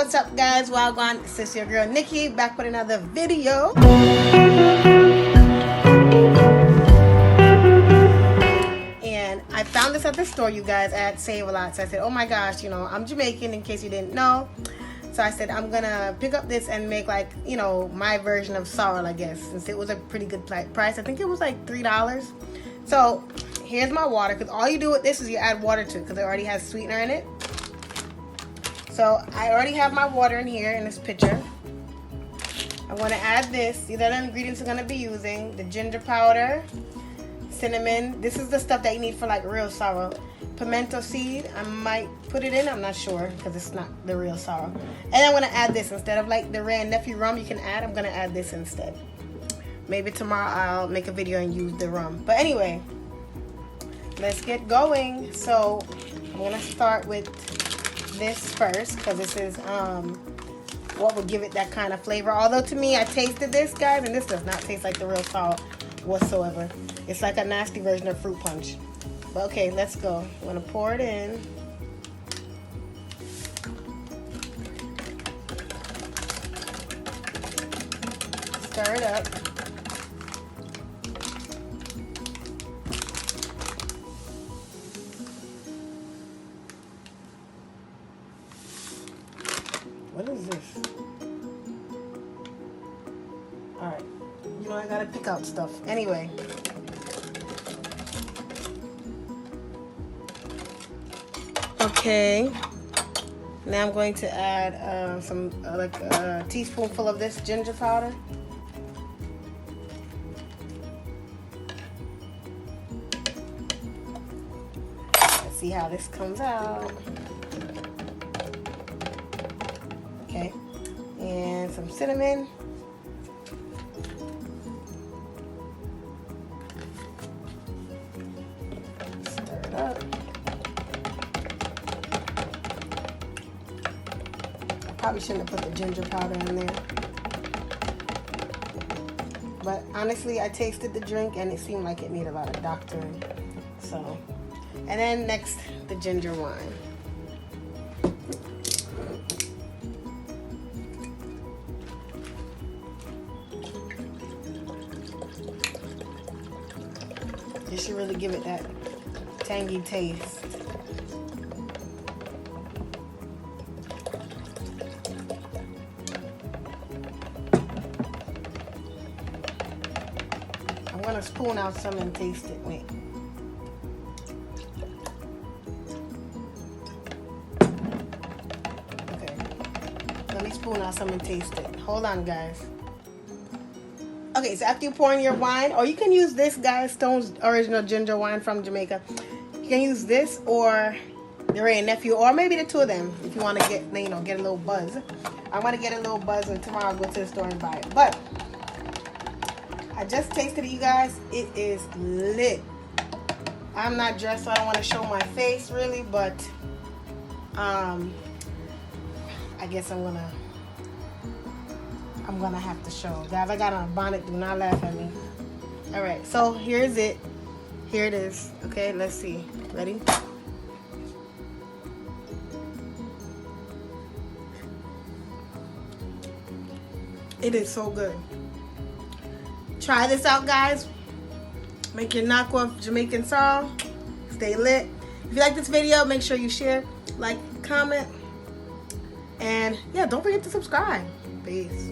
what's up, guys? Wagwan, it's your girl Nikki back with another video. And I found this at the store, you guys, at Save a Lot. So I said, oh my gosh, you know, I'm Jamaican in case you didn't know. So I said, I'm gonna pick up this and make, like, you know, my version of sorrel, I guess, since it was a pretty good price. I think it was like $3. So here's my water, because all you do with this is you add water to it, because it already has sweetener in it. So I already have my water in here in this pitcher. I'm going to add this. These are the ingredients I'm going to be using. The ginger powder, cinnamon. This is the stuff that you need for like real sorrel. Pimento seed. I might put it in. I'm not sure because it's not the real sorrel. And I'm going to add this instead of like the Ray and Nephew rum you can add. I'm going to add this instead. Maybe tomorrow I'll make a video and use the rum. But anyway, let's get going. So I'm going to start with this first because this is what would give it that kind of flavor. Although to me, I tasted this, guys, and this does not taste like the real sorrel whatsoever. It's like a nasty version of fruit punch. But okay, let's go. I'm gonna pour it in. Stir it up. What is this? Alright. You know, I gotta pick out stuff. Anyway. Okay. Now I'm going to add some, like a teaspoonful of this ginger powder. Let's see how this comes out. Okay, and some cinnamon. Stir it up. I probably shouldn't have put the ginger powder in there. But honestly, I tasted the drink and it seemed like it needed a lot of doctoring. So, and then next, the ginger wine. It should really give it that tangy taste. I'm gonna spoon out some and taste it. Wait. Okay. Let me spoon out some and taste it. Hold on, guys. Okay, so after you pour in your wine, or you can use this, guys, Stone's original ginger wine from Jamaica. You can use this or the Ray and Nephew, or maybe the two of them if you want to get, you know, get a little buzz. I'm going to get a little buzz and tomorrow I'll go to the store and buy it. But I just tasted it, you guys. It is lit. I'm not dressed, so I don't want to show my face really, but I guess I'm gonna have to show. Guys, I got on a bonnet. Do not laugh at me. Alright, so here's it. Here it is. Okay, let's see. Ready? It is so good. Try this out, guys. Make your knockoff Jamaican sorrel. Stay lit. If you like this video, make sure you share, like, comment, and yeah, don't forget to subscribe. Peace.